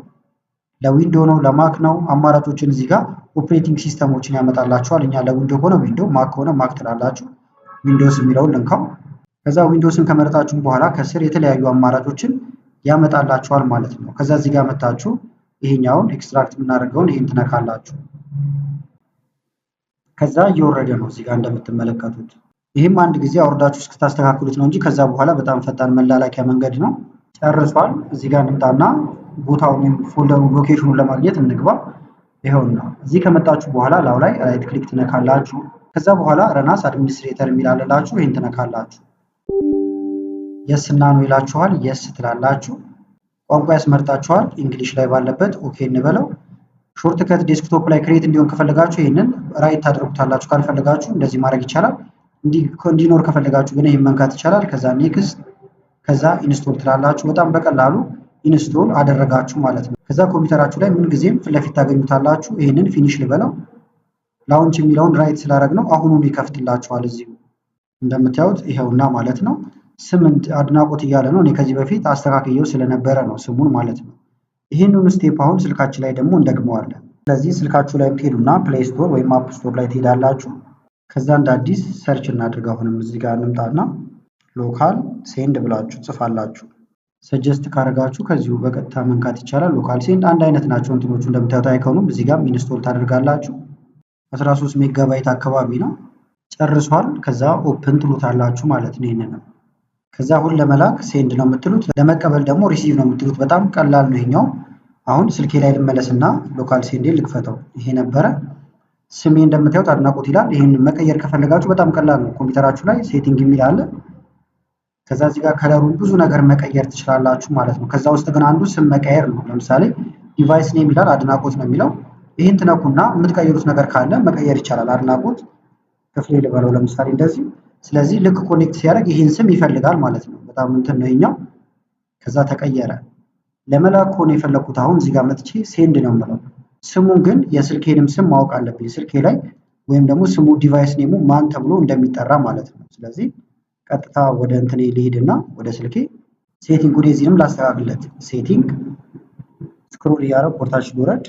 ለዊንዶ ነው ለማክ ነው? አማራጮችን እዚህ ጋር ኦፕሬቲንግ ሲስተሞችን ያመጣላችኋል። እኛ ለዊንዶ ከሆነ ዊንዶ፣ ማክ ከሆነ ማክ ትላላችሁ። ዊንዶውስ የሚለውን ልንካው። ከዛ ዊንዶውስን ከመረጣችሁ በኋላ ከስር የተለያዩ አማራጮችን ያመጣላችኋል ማለት ነው። ከዛ እዚህ ጋር መታችሁ ይሄኛውን ኤክስትራክት የምናደርገውን ይሄን ትነካላችሁ። ከዛ እየወረደ ነው እዚህ ጋር እንደምትመለከቱት። ይህም አንድ ጊዜ አውርዳችሁ እስክታስተካክሉት ነው እንጂ ከዛ በኋላ በጣም ፈጣን መላላኪያ መንገድ ነው። ጨርሷል። እዚህ ጋር እንምጣና ቦታውን ወይም ፎልደሩን ሎኬሽኑን ለማግኘት እንግባ። ይኸውና እዚህ ከመጣችሁ በኋላ ላው ላይ ራይት ክሊክ ትነካላችሁ። ከዛ በኋላ ረናስ አድሚኒስትሬተር የሚል አለላችሁ። ይሄን ትነካላችሁ። የስ እና ነው ይላችኋል። የስ ትላላችሁ። ቋንቋ ያስመርጣችኋል። እንግሊሽ ላይ ባለበት ኦኬ እንበለው። ሾርት ከት ዴስክቶፕ ላይ ክሬት እንዲሆን ከፈለጋችሁ ይሄንን ራይት ታደርጉታላችሁ። ካልፈለጋችሁ እንደዚህ ማድረግ ይቻላል። እንዲኖር ከፈለጋችሁ ግን ይሄን መንካት ይቻላል። ከዛ ኔክስት፣ ከዛ ኢንስቶል ትላላችሁ። በጣም በቀላሉ ኢንስቶል አደረጋችሁ ማለት ነው። ከዛ ኮምፒውተራችሁ ላይ ምን ጊዜም ፊት ለፊት ታገኙታላችሁ። ይሄንን ፊኒሽ ልበለው። ላውንች የሚለውን ራይት ስላደረግ ነው አሁኑን ይከፍትላችኋል። እዚሁ እንደምታዩት ይሄውና ማለት ነው። ስምንት አድናቆት እያለ ነው። እኔ ከዚህ በፊት አስተካክየው ስለነበረ ነው ስሙን ማለት ነው። ይህንን ስቴፕ አሁን ስልካችን ላይ ደግሞ እንደግመዋለን። ስለዚህ ስልካችሁ ላይ ትሄዱና ፕሌይ ስቶር ወይም አፕ ስቶር ላይ ትሄዳላችሁ። ከዛ እንደ አዲስ ሰርች እናድርግ። አሁንም እዚህ ጋር እንምጣና ሎካል ሴንድ ብላችሁ ጽፋላችሁ። ሰጀስት ካደረጋችሁ ከዚሁ በቀጥታ መንካት ይቻላል። ሎካል ሴንድ አንድ አይነት ናቸው እንትኖቹ እንደምታዩት አይከኑም። እዚህ ጋር ኢንስቶል ታደርጋላችሁ። 13 ሜጋባይት አካባቢ ነው። ጨርሷል። ከዛ ኦፕን ትሉታላችሁ ማለት ነው። ይሄንን ከዛ አሁን ለመላክ ሴንድ ነው የምትሉት፣ ለመቀበል ደግሞ ሪሲቭ ነው የምትሉት። በጣም ቀላል ነው ይሄኛው። አሁን ስልኬ ላይ ልመለስና ሎካል ሴንድ ልክፈተው። ይሄ ነበረ ስሜ እንደምታዩት አድናቆት ይላል። ይሄን መቀየር ከፈለጋችሁ በጣም ቀላል ነው። ኮምፒውተራችሁ ላይ ሴቲንግ የሚል አለ። ከዛ እዚህ ጋር ከለሩን ብዙ ነገር መቀየር ትችላላችሁ ማለት ነው። ከዛ ውስጥ ግን አንዱ ስም መቀየር ነው። ለምሳሌ ዲቫይስ ኔም ይላል፣ አድናቆት ነው የሚለው። ይህን ትነኩና የምትቀይሩት ነገር ካለ መቀየር ይቻላል። አድናቆት ክፍሌ ልበለው ለምሳሌ እንደዚህ። ስለዚህ ልክ ኮኔክት ሲያደርግ ይህን ስም ይፈልጋል ማለት ነው። በጣም እንትን ነው ይሄኛው። ከዛ ተቀየረ። ለመላክ ከሆነ የፈለኩት አሁን እዚህ ጋር መጥቼ ሴንድ ነው የምለው። ስሙን ግን የስልኬንም ስም ማወቅ አለብኝ ስልኬ ላይ፣ ወይም ደግሞ ስሙ ዲቫይስ ኔሙ ማን ተብሎ እንደሚጠራ ማለት ነው። ስለዚህ ቀጥታ ወደ እንትኔ ልሄድና ወደ ስልኬ ሴቲንግ ወደዚህንም ላስተካክልለት። ሴቲንግ ስክሮል እያደረኩ ወርታች ልውረድ።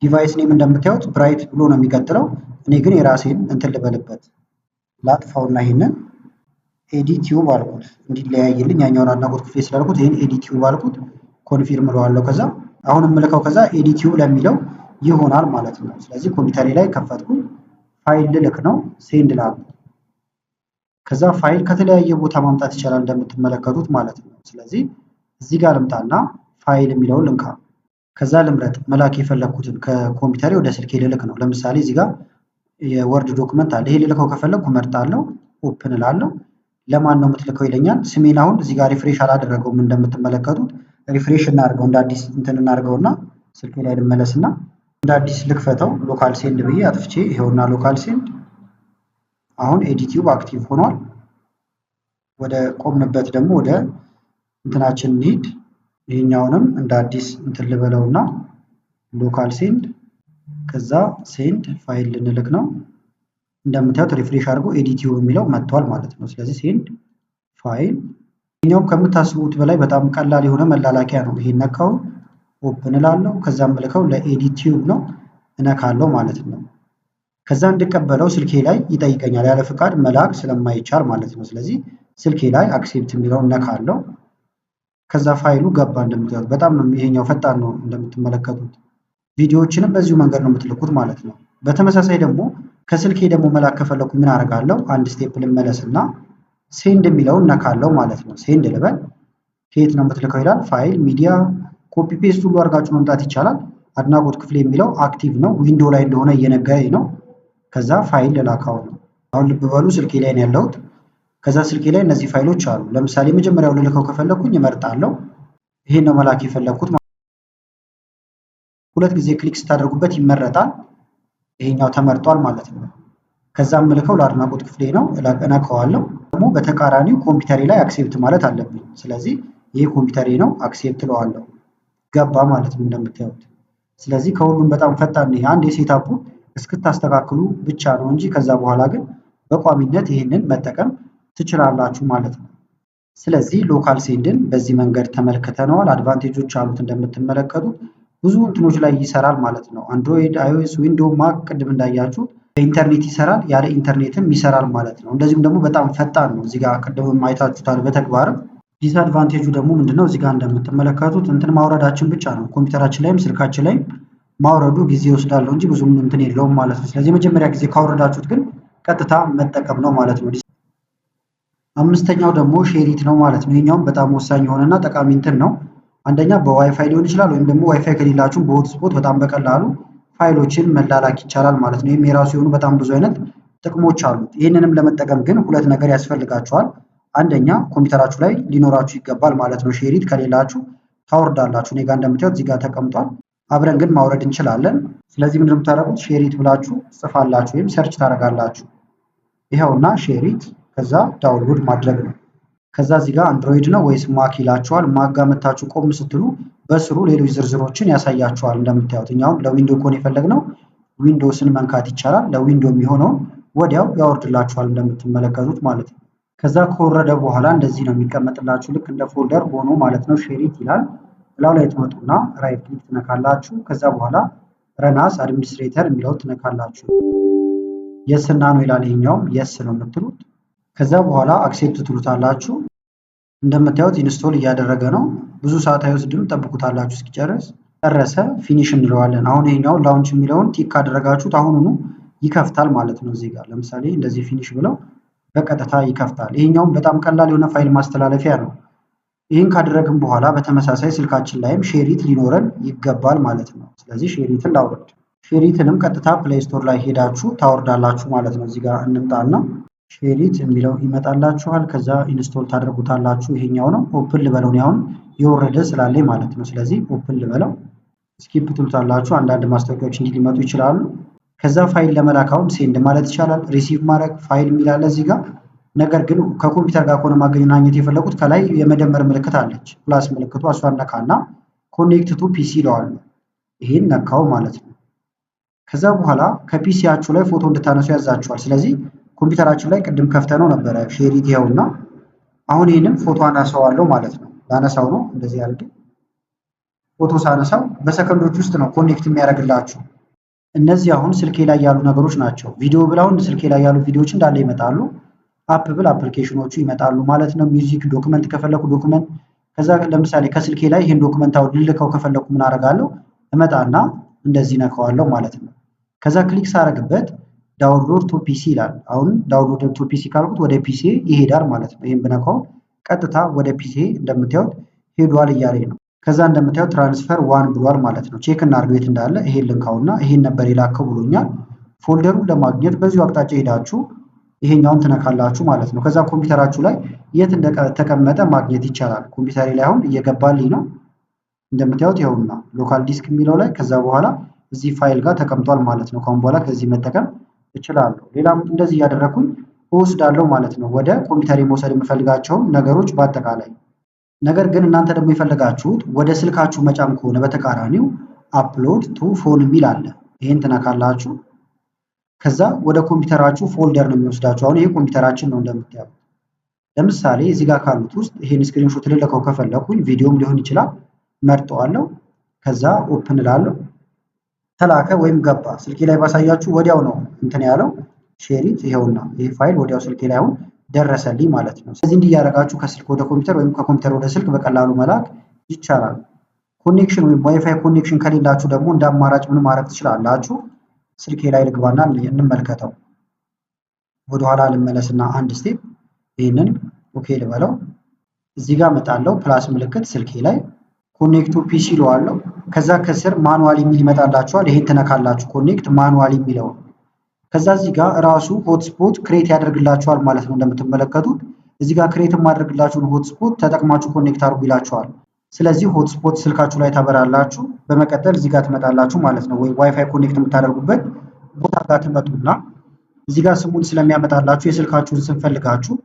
ዲቫይስ ኔም እንደምታዩት ብራይት ብሎ ነው የሚቀጥለው። እኔ ግን የራሴን እንትን ልበልበት ላጥፋውና ይሄንን ኤዲቲዩብ አልኩት እንዲለያይልኝ። ያኛውን አድናቆት ክፍሌ ስላልኩት ይሄን ኤዲቲዩብ አልኩት። ኮንፊርም እለዋለሁ። ከዛ አሁን የምልከው ከዛ ኤዲቲዩብ ለሚለው ይሆናል ማለት ነው። ስለዚህ ኮምፒውተሬ ላይ ከፈትኩኝ። ፋይል ልልክ ነው። ሴንድ ላል። ከዛ ፋይል ከተለያየ ቦታ ማምጣት ይቻላል እንደምትመለከቱት ማለት ነው። ስለዚህ እዚህ ጋር ልምጣና ፋይል የሚለውን ልንካ። ከዛ ልምረጥ መላክ የፈለኩትን ከኮምፒውተሬ ወደ ስልኬ ልልክ ነው። ለምሳሌ እዚህ ጋር የወርድ ዶክመንት አለ። ይሄ ልልከው ከፈለኩ መርጣለሁ፣ ኦፕን እላለሁ። ለማን ነው የምትልከው ይለኛል። ስሜን አሁን እዚህ ጋር ሪፍሬሽ አላደረገውም እንደምትመለከቱት። ሪፍሬሽ እናድርገው፣ እንደ አዲስ እንትን እናድርገውና ስልኬ ላይ ልመለስና እንደ አዲስ ልክፈተው። ሎካል ሴንድ ብዬ አጥፍቼ ይሄውና ሎካል ሴንድ። አሁን ኤዲቲዩብ አክቲቭ ሆኗል። ወደ ቆምንበት ደግሞ ወደ እንትናችን እንሂድ። ይሄኛውንም እንደ አዲስ እንትን ልበለውና ሎካል ሴንድ፣ ከዛ ሴንድ ፋይል ልንልክ ነው። እንደምታዩት ሪፍሬሽ አድርጎ ኤዲቲዩብ የሚለው መጥቷል ማለት ነው። ስለዚህ ሴንድ ፋይል። ይሄኛው ከምታስቡት በላይ በጣም ቀላል የሆነ መላላኪያ ነው። ይሄን ነካው፣ ኦፕን እላለሁ። ከዛም ልከው ለኤዲቲዩብ ነው እነካለሁ ማለት ነው። ከዛ እንድቀበለው ስልኬ ላይ ይጠይቀኛል። ያለ ፍቃድ መላክ ስለማይቻል ማለት ነው። ስለዚህ ስልኬ ላይ አክሴፕት የሚለውን እነካለሁ። ከዛ ፋይሉ ገባ። እንደምታዩት በጣም ነው ይሄኛው ፈጣን ነው እንደምትመለከቱት። ቪዲዮዎችንም በዚሁ መንገድ ነው የምትልኩት ማለት ነው። በተመሳሳይ ደግሞ ከስልኬ ደግሞ መላክ ከፈለኩ ምን አደርጋለሁ? አንድ ስቴፕ ልመለስና ሴንድ የሚለውን ነካለሁ ማለት ነው። ሴንድ ልበል። ከየት ነው የምትልከው ይላል። ፋይል፣ ሚዲያ፣ ኮፒ ፔስት ሁሉ አድርጋችሁ መምጣት ይቻላል። አድናቆት ክፍሌ የሚለው አክቲቭ ነው፣ ዊንዶ ላይ እንደሆነ እየነገረኝ ነው። ከዛ ፋይል ልላካው ነው። አሁን ልብ በሉ ስልኬ ላይ ነው ያለሁት። ከዛ ስልኬ ላይ እነዚህ ፋይሎች አሉ። ለምሳሌ መጀመሪያው ልልከው ከፈለኩኝ እመርጣለሁ። ይሄን ነው መላክ የፈለኩት። ሁለት ጊዜ ክሊክ ስታደርጉበት ይመረጣል። ይሄኛው ተመርጧል ማለት ነው። ከዛም ምልከው ለአድናቆት ክፍሌ ነው፣ እነካዋለሁ። ደግሞ በተቃራኒው ኮምፒውተሬ ላይ አክሴፕት ማለት አለብኝ። ስለዚህ ይሄ ኮምፒውተሬ ነው፣ አክሴፕት እለዋለሁ። ገባ ማለት ነው እንደምታዩት። ስለዚህ ከሁሉም በጣም ፈጣን ነው። አንድ የሴታፑ እስክታስተካክሉ ብቻ ነው እንጂ ከዛ በኋላ ግን በቋሚነት ይህንን መጠቀም ትችላላችሁ ማለት ነው። ስለዚህ ሎካል ሴንድን በዚህ መንገድ ተመልክተነዋል። አድቫንቴጆች አሉት እንደምትመለከቱት ብዙ እንትኖች ላይ ይሰራል ማለት ነው። አንድሮይድ፣ አይኦኤስ፣ ዊንዶ፣ ማክ ቅድም እንዳያችሁት በኢንተርኔት ይሰራል፣ ያለ ኢንተርኔትም ይሰራል ማለት ነው። እንደዚሁም ደግሞ በጣም ፈጣን ነው። እዚህ ጋር ቅድም አይታችሁታል በተግባርም። ዲስአድቫንቴጁ ደግሞ ምንድነው? እዚህ ጋር እንደምትመለከቱት እንትን ማውረዳችን ብቻ ነው። ኮምፒውተራችን ላይም ስልካችን ላይም ማውረዱ ጊዜ ይወስዳል እንጂ ብዙም እንትን የለውም ማለት ነው። ስለዚህ መጀመሪያ ጊዜ ካወረዳችሁት ግን ቀጥታ መጠቀም ነው ማለት ነው። አምስተኛው ደግሞ ሼሪት ነው ማለት ነው። ይሄኛውም በጣም ወሳኝ የሆነና ጠቃሚ እንትን ነው። አንደኛ በዋይፋይ ሊሆን ይችላል፣ ወይም ደግሞ ዋይፋይ ከሌላችሁ በሆትስፖት በጣም በቀላሉ ፋይሎችን መላላክ ይቻላል ማለት ነው። ይህም የራሱ የሆኑ በጣም ብዙ አይነት ጥቅሞች አሉት። ይህንንም ለመጠቀም ግን ሁለት ነገር ያስፈልጋችኋል። አንደኛ ኮምፒውተራችሁ ላይ ሊኖራችሁ ይገባል ማለት ነው። ሼሪት ከሌላችሁ ታወርዳላችሁ። እኔ ጋር እንደምታዩት እዚህ ጋር ተቀምጧል። አብረን ግን ማውረድ እንችላለን። ስለዚህ ምንድን ነው የምታደርጉት? ሼሪት ብላችሁ ጽፋላችሁ ወይም ሰርች ታደርጋላችሁ። ይኸውና ሼሪት፣ ከዛ ዳውንሎድ ማድረግ ነው። ከዛ እዚህ ጋር አንድሮይድ ነው ወይስ ማክ ይላችኋል። ማክ ጋር መታችሁ ቆም ስትሉ በስሩ ሌሎች ዝርዝሮችን ያሳያችኋል። እንደምታዩት እኛው ለዊንዶ ኮን የፈለግነው ዊንዶውስን መንካት ይቻላል። ለዊንዶ የሚሆነውን ወዲያው ያወርድላችኋል እንደምትመለከቱት ማለት ነው። ከዛ ከወረደ በኋላ እንደዚህ ነው የሚቀመጥላችሁ፣ ልክ እንደ ፎልደር ሆኖ ማለት ነው። ሼሪት ይላል። ላው ላይ ትመጡና ራይት ክሊክ ትነካላችሁ። ከዛ በኋላ ረናስ አድሚኒስትሬተር የሚለው ትነካላችሁ። የስ እና ነው ይላል። ይሄኛውም የስ ነው የምትሉት። ከዛ በኋላ አክሴፕት ትሉታላችሁ። እንደምታዩት ኢንስቶል እያደረገ ነው። ብዙ ሰዓት አይወስድም፣ ጠብቁታላችሁ እስኪጨርስ። ጨረሰ፣ ፊኒሽ እንለዋለን። አሁን ይሄኛውን ላውንች የሚለውን ቲክ ካደረጋችሁት አሁኑኑ ይከፍታል ማለት ነው። እዚህ ጋር ለምሳሌ እንደዚህ ፊኒሽ ብለው በቀጥታ ይከፍታል። ይሄኛውም በጣም ቀላል የሆነ ፋይል ማስተላለፊያ ነው። ይህን ካደረግን በኋላ በተመሳሳይ ስልካችን ላይም ሼሪት ሊኖረን ይገባል ማለት ነው። ስለዚህ ሼሪትን ላውርድ። ሼሪትንም ቀጥታ ፕሌይ ስቶር ላይ ሄዳችሁ ታወርዳላችሁ ማለት ነው። እዚህ ጋር እንምጣና ሼሪት የሚለው ይመጣላችኋል። ከዛ ኢንስቶል ታደርጉታላችሁ። ይሄኛው ነው። ኦፕን ልበለው ነው፣ አሁን የወረደ ስላለኝ ማለት ነው። ስለዚህ ኦፕን ልበለው። ስኪፕ ትሉታላችሁ። አንዳንድ ማስታወቂያዎች እንዲህ ሊመጡ ይችላሉ። ከዛ ፋይል ለመላክ አሁን ሴንድ ማለት ይቻላል። ሪሲቭ ማድረግ ፋይል የሚላለ እዚህ ጋር። ነገር ግን ከኮምፒውተር ጋር ከሆነ ማገናኘት የፈለጉት ከላይ የመደመር ምልክት አለች፣ ፕላስ ምልክቱ፣ እሷን ነካና ኮኔክት ቱ ፒሲ ይለዋል። ይሄን ነካው ማለት ነው። ከዛ በኋላ ከፒሲያችሁ ላይ ፎቶ እንድታነሱ ያዛችኋል። ስለዚህ ኮምፒውተራችን ላይ ቅድም ከፍተነው ነበረ ሼሪት ይኸውና። አሁን ይህንን ፎቶ አነሳዋለሁ ማለት ነው። ላነሳው ነው እንደዚህ አድርጌ ፎቶ ሳነሳው በሰከንዶች ውስጥ ነው ኮኔክት የሚያደርግላችሁ። እነዚህ አሁን ስልኬ ላይ ያሉ ነገሮች ናቸው። ቪዲዮ ብላውን ስልኬ ላይ ያሉ ቪዲዮዎች እንዳለ ይመጣሉ። አፕ ብል አፕሊኬሽኖቹ ይመጣሉ ማለት ነው። ሚውዚክ፣ ዶክመንት ከፈለኩ ዶክመንት። ከዛ ለምሳሌ ከስልኬ ላይ ይሄን ዶክመንት አሁን ልልከው ከፈለኩ ምን አደርጋለሁ? እመጣና እንደዚህ ነካዋለሁ ማለት ነው። ከዛ ክሊክ ሳደርግበት ዳውንሎድ ቱ ፒሲ ይላል። አሁን ዳውንሎድ ቱ ፒሲ ካልኩት ወደ ፒሲ ይሄዳል ማለት ነው። ይሄን ብነካው ቀጥታ ወደ ፒሲ እንደምታዩት ሄዷል እያለኝ ነው። ከዛ እንደምታዩት ትራንስፈር ዋን ብሏል ማለት ነው። ቼክ እናድርግ የት እንዳለ። ይሄን ልንካውና ይሄን ነበር የላከው ብሎኛል። ፎልደሩን ለማግኘት በዚሁ አቅጣጫ ሄዳችሁ ይሄኛውን ትነካላችሁ ማለት ነው። ከዛ ኮምፒውተራችሁ ላይ የት እንደተቀመጠ ማግኘት ይቻላል። ኮምፒውተሬ ላይ አሁን እየገባልኝ ነው እንደምታዩት ይኸውና ሎካል ዲስክ የሚለው ላይ ከዛ በኋላ እዚህ ፋይል ጋር ተቀምጧል ማለት ነው። ካሁን በኋላ ከዚህ መጠቀም እችላለሁ። ሌላም እንደዚህ እያደረኩኝ እወስዳለሁ ማለት ነው ወደ ኮምፒውተሬ መውሰድ የምፈልጋቸውን ነገሮች በአጠቃላይ። ነገር ግን እናንተ ደግሞ የፈለጋችሁት ወደ ስልካችሁ መጫን ከሆነ በተቃራኒው አፕሎድ ቱ ፎን የሚል አለ። ይሄን ትነካላችሁ። ከዛ ወደ ኮምፒውተራችሁ ፎልደር ነው የሚወስዳችሁ። አሁን ይሄ ኮምፒውተራችን ነው እንደምታዩት። ለምሳሌ እዚህ ጋር ካሉት ውስጥ ይሄን ስክሪንሾት ልልከው ከፈለኩኝ ቪዲዮም ሊሆን ይችላል መርጠዋለሁ። ከዛ ኦፕን እላለሁ። ተላከ ወይም ገባ። ስልኬ ላይ ባሳያችሁ ወዲያው ነው እንትን ያለው ሼሪት ይሄውና። ይሄ ፋይል ወዲያው ስልኬ ላይ አሁን ደረሰልኝ ማለት ነው። ስለዚህ እንዲህ እያደረጋችሁ ከስልክ ወደ ኮምፒውተር ወይም ከኮምፒውተር ወደ ስልክ በቀላሉ መላክ ይቻላል። ኮኔክሽን ወይም ዋይፋይ ኮኔክሽን ከሌላችሁ ደግሞ እንደ አማራጭ ምን ማድረግ ትችላላችሁ? ስልኬ ላይ ልግባና እንመልከተው። ወደኋላ ልመለስና አንድ ስቴፕ ይህንን ኦኬ ልበለው። እዚህ ጋር መጣለው ፕላስ ምልክት ስልኬ ላይ ኮኔክቱ ፒሲ እለዋለሁ። ከዛ ከስር ማኑዋል የሚል ይመጣላችኋል። ይሄን ትነካላችሁ ኮኔክት ማኑዋል የሚለው። ከዛ እዚህ ጋር ራሱ ሆትስፖት ክሬት ያደርግላችኋል ማለት ነው። እንደምትመለከቱት እዚህ ጋር ክሬት የማደርግላችሁን ሆትስፖት ተጠቅማችሁ ኮኔክት አድርጉ ይላችኋል። ስለዚህ ሆትስፖት ስልካችሁ ላይ ታበራላችሁ። በመቀጠል እዚህ ጋር ትመጣላችሁ ማለት ነው። ወይ ዋይፋይ ኮኔክት የምታደርጉበት ቦታ ጋር ትመጡና እዚህ ጋር ስሙን ስለሚያመጣላችሁ የስልካችሁን ስም ፈልጋችሁ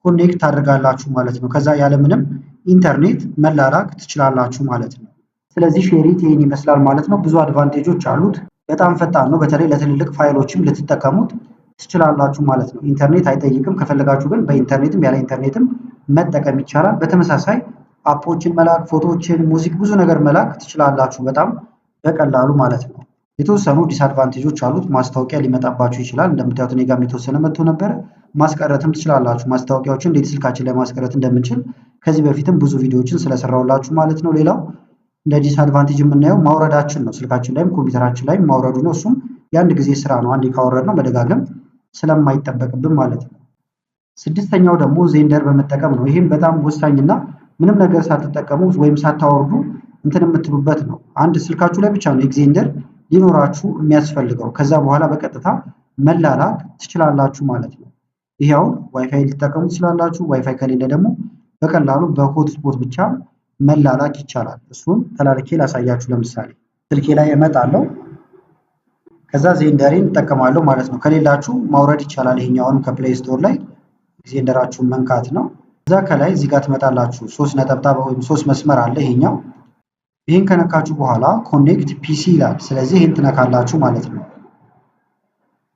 ኮኔክት ታደርጋላችሁ ማለት ነው። ከዛ ያለምንም ኢንተርኔት መላላክ ትችላላችሁ ማለት ነው። ስለዚህ ሼሪት ይህን ይመስላል ማለት ነው። ብዙ አድቫንቴጆች አሉት። በጣም ፈጣን ነው። በተለይ ለትልልቅ ፋይሎችም ልትጠቀሙት ትችላላችሁ ማለት ነው። ኢንተርኔት አይጠይቅም። ከፈለጋችሁ ግን በኢንተርኔትም ያለ ኢንተርኔትም መጠቀም ይቻላል። በተመሳሳይ አፖችን መላክ፣ ፎቶዎችን፣ ሙዚክ፣ ብዙ ነገር መላክ ትችላላችሁ በጣም በቀላሉ ማለት ነው። የተወሰኑ ዲስአድቫንቴጆች አሉት። ማስታወቂያ ሊመጣባችሁ ይችላል። እንደምታዩት እኔ ጋርም የተወሰነ መጥቶ ነበረ። ማስቀረትም ትችላላችሁ። ማስታወቂያዎችን እንዴት ስልካችን ላይ ማስቀረት እንደምንችል ከዚህ በፊትም ብዙ ቪዲዮዎችን ስለሰራሁላችሁ ማለት ነው። ሌላው እንደ ዲስአድቫንቴጅ የምናየው ማውረዳችን ነው። ስልካችን ላይም ኮምፒውተራችን ላይም ማውረዱ ነው። እሱም የአንድ ጊዜ ስራ ነው። አንዴ ካወረድ ነው መደጋገም ስለማይጠበቅብን ማለት ነው። ስድስተኛው ደግሞ ዜንደር በመጠቀም ነው። ይህም በጣም ወሳኝና ምንም ነገር ሳትጠቀሙ ወይም ሳታወርዱ እንትን የምትሉበት ነው። አንድ ስልካችሁ ላይ ብቻ ነው ኤግዜንደር ሊኖራችሁ የሚያስፈልገው። ከዛ በኋላ በቀጥታ መላላክ ትችላላችሁ ማለት ነው። ይሄው ዋይፋይ ልትጠቀሙ ትችላላችሁ። ዋይፋይ ከሌለ ደግሞ በቀላሉ በሆትስፖት ብቻ መላላክ ይቻላል። እሱን ተላልኬ ላሳያችሁ። ለምሳሌ ስልኬ ላይ እመጣለሁ። ከዛ ዜንደሬን እጠቀማለሁ ማለት ነው። ከሌላችሁ ማውረድ ይቻላል። ይሄኛውን ከፕሌይ ስቶር ላይ ዜንደራችሁን መንካት ነው። ከዛ ከላይ እዚህ ጋር ትመጣላችሁ። 3 ነጠብጣብ ወይም 3 መስመር አለ ይሄኛው። ይሄን ከነካችሁ በኋላ ኮኔክት ፒሲ ይላል። ስለዚህ ይሄን ትነካላችሁ ማለት ነው።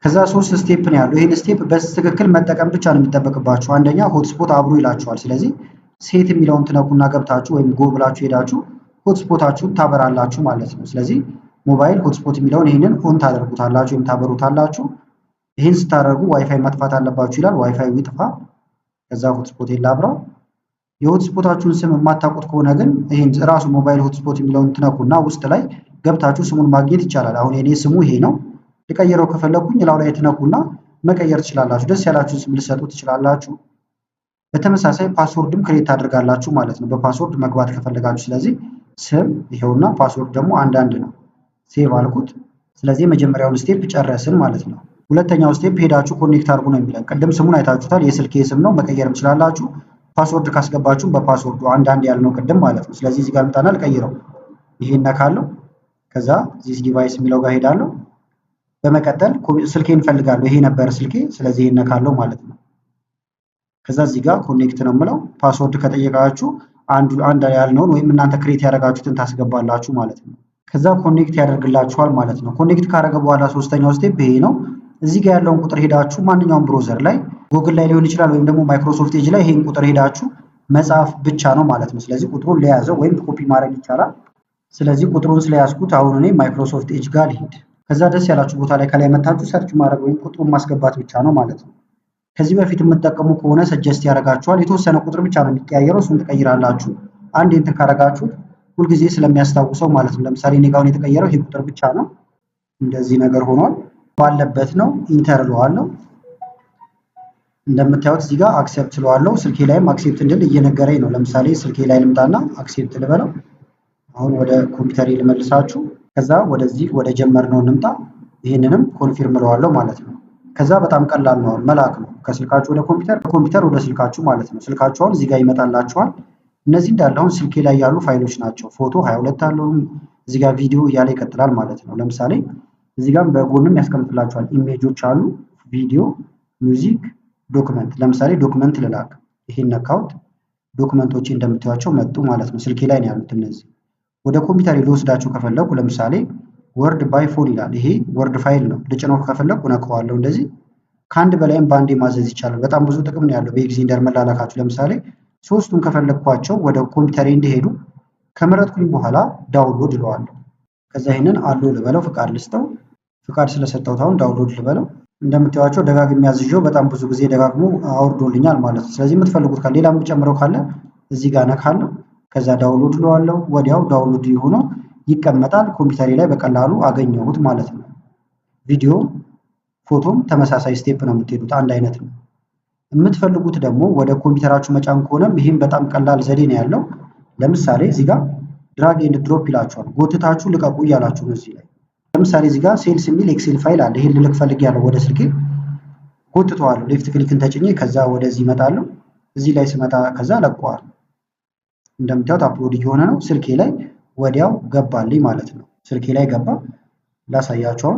ከዛ 3 ስቴፕ ነው ያለው። ይሄን ስቴፕ በትክክል መጠቀም ብቻ ነው የሚጠበቅባችሁ። አንደኛ ሆትስፖት አብሩ ይላችኋል። ስለዚህ ሴት የሚለውን ትነኩና ገብታችሁ ወይም ጎ ብላችሁ ሄዳችሁ ሆትስፖታችሁን ታበራላችሁ ማለት ነው። ስለዚህ ሞባይል ሆትስፖት የሚለውን ይሄንን ኦን ታደርጉታላችሁ ወይም ታበሩታላችሁ። ይሄን ስታደርጉ ዋይፋይ ማጥፋት አለባችሁ ይላል። ዋይፋይ ይጥፋ። ከዛ ሆትስፖት ላብራው። የሆትስፖታችሁን ስም የማታውቁት ከሆነ ግን ይሄን ራሱ ሞባይል ሆትስፖት የሚለውን ትነኩና ውስጥ ላይ ገብታችሁ ስሙን ማግኘት ይቻላል። አሁን የኔ ስሙ ይሄ ነው። ልቀይረው ከፈለኩኝ ላው ላይ ትነኩና መቀየር ትችላላችሁ። ደስ ያላችሁን ስም ልሰጡ ትችላላችሁ። በተመሳሳይ ፓስወርድም ክሬት ታደርጋላችሁ ማለት ነው፣ በፓስወርድ መግባት ከፈለጋችሁ። ስለዚህ ስም ይሄውና ፓስወርድ ደግሞ አንዳንድ ነው። ሴቭ አልኩት። ስለዚህ የመጀመሪያውን ስቴፕ ጨረስን ማለት ነው። ሁለተኛው ስቴፕ ሄዳችሁ ኮኔክት አድርጉ ነው የሚለን። ቅድም ስሙን አይታችሁታል። የስልኬ ስም ነው፣ መቀየርም ትችላላችሁ። ፓስወርድ ካስገባችሁ በፓስወርዱ አንዳንድ ያልነው ቅድም ማለት ነው። ስለዚህ እዚህ ጋር ልምጣና ልቀይረው። ይሄን ነካለሁ። ከዛ ዚስ ዲቫይስ የሚለው ጋር ሄዳለሁ። በመቀጠል ስልኬን እፈልጋለሁ። ይሄ ነበር ስልኬ። ስለዚህ ይሄን ነካለሁ ማለት ነው። ከዛ እዚህ ጋር ኮኔክት ነው የምለው። ፓስወርድ ከጠየቃችሁ አንድ ያልነውን ወይም እናንተ ክሬት ያደረጋችሁትን ታስገባላችሁ ማለት ነው። ከዛ ኮኔክት ያደርግላችኋል ማለት ነው። ኮኔክት ካደረገ በኋላ ሶስተኛው ስቴፕ ይሄ ነው። እዚህ ጋር ያለውን ቁጥር ሄዳችሁ ማንኛውም ብሮዘር ላይ ጉግል ላይ ሊሆን ይችላል ወይም ደግሞ ማይክሮሶፍት ኤጅ ላይ ይሄን ቁጥር ሄዳችሁ መጻፍ ብቻ ነው ማለት ነው። ስለዚህ ቁጥሩን ለያዘው ወይም ኮፒ ማድረግ ይቻላል። ስለዚህ ቁጥሩን ስለያዝኩት አሁን እኔ ማይክሮሶፍት ኤጅ ጋር ልሂድ። ከዛ ደስ ያላችሁ ቦታ ላይ ከላይ መታችሁ ሰርች ማድረግ ወይም ቁጥሩን ማስገባት ብቻ ነው ማለት ነው። ከዚህ በፊት የምትጠቀሙ ከሆነ ሰጀስት ያደርጋችኋል። የተወሰነ ቁጥር ብቻ ነው የሚቀያየረው፣ እሱን ትቀይራላችሁ። አንድ እንትን ካደረጋችሁት ሁልጊዜ ስለሚያስታውሰው ማለት ነው። ለምሳሌ እኔ ጋር የተቀየረው ይሄ ቁጥር ብቻ ነው። እንደዚህ ነገር ሆኗል። ባለበት ነው ኢንተር እለዋለሁ። እንደምታዩት እዚህ ጋር አክሴፕት እለዋለሁ። ስልኬ ላይም አክሴፕት እንድል እየነገረኝ ነው። ለምሳሌ ስልኬ ላይ ልምጣና አክሴፕት ልበለው። አሁን ወደ ኮምፒውተር ልመልሳችሁ። ከዛ ወደዚህ ወደ ጀመርነው እንምጣ። ይህንንም ኮንፊርም እለዋለሁ ማለት ነው። ከዛ በጣም ቀላል ነው፣ መላክ ነው ከስልካችሁ ወደ ኮምፒውተር፣ ከኮምፒውተር ወደ ስልካችሁ ማለት ነው። ስልካችሁ አሁን እዚህ ጋር ይመጣላችኋል። እነዚህ እንዳለ አሁን ስልኬ ላይ ያሉ ፋይሎች ናቸው። ፎቶ 22 አለው። እዚህ ጋር ቪዲዮ እያለ ይቀጥላል ማለት ነው። ለምሳሌ እዚህ ጋር በጎንም ያስቀምጥላችኋል። ኢሜጆች አሉ፣ ቪዲዮ፣ ሚውዚክ፣ ዶክመንት። ለምሳሌ ዶክመንት ልላክ። ይሄን ነካውት። ዶክመንቶች እንደምታዩቸው መጡ ማለት ነው። ስልኬ ላይ ነው ያሉት እነዚህ። ወደ ኮምፒውተር ልወስዳችሁ ከፈለኩ ለምሳሌ ወርድ ባይ ፎን ይላል። ይሄ ወርድ ፋይል ነው። ልጭነው ከፈለኩ ነካዋለሁ። እንደዚህ ከአንድ በላይም በአንዴ ማዘዝ ይቻላል። በጣም ብዙ ጥቅም ነው ያለው በኤግዜንደር መላላካችሁ። ለምሳሌ ሶስቱን ከፈለኳቸው ወደ ኮምፒውተር እንዲሄዱ ከመረጥኩኝ በኋላ ዳውንሎድ እለዋለሁ። ከዛ ይሄንን አሎ ልበለው፣ ፍቃድ ልስጠው። ፍቃድ ስለሰጠሁት አሁን ዳውንሎድ ልበለው። እንደምታዩቸው ደጋግሜ ያዝዤው በጣም ብዙ ጊዜ ደጋግሞ አውርዶልኛል ማለት ነው። ስለዚህ የምትፈልጉት ካለ ሌላም ጨምረው ካለ እዚህ ጋር ነካለሁ። ከዛ ዳውንሎድ እለዋለሁ። ወዲያው ዳውንሎድ ሆኖ ይቀመጣል። ኮምፒውተሬ ላይ በቀላሉ አገኘሁት ማለት ነው። ቪዲዮ ፎቶም ተመሳሳይ ስቴፕ ነው የምትሄዱት፣ አንድ አይነት ነው። የምትፈልጉት ደግሞ ወደ ኮምፒውተራችሁ መጫን ከሆነም ይህም በጣም ቀላል ዘዴ ነው ያለው። ለምሳሌ እዚህ ጋር ድራግ ኤንድ ድሮፕ ይላችኋል። ጎትታችሁ ልቀቁ እያላችሁ ነው። እዚህ ላይ ለምሳሌ እዚህ ጋር ሴልስ የሚል ኤክሴል ፋይል አለ። ይሄን ልልክ ፈልጌያለሁ ወደ ስልኬ ጎትተዋለሁ። ሌፍት ክሊክን ተጭኜ ከዛ ወደዚህ እመጣለሁ። እዚህ ላይ ስመጣ ከዛ ለቀዋለሁ። እንደምታዩት አፕሎድ እየሆነ ነው። ስልኬ ላይ ወዲያው ገባልኝ ማለት ነው። ስልኬ ላይ ገባ። ላሳያችሁ።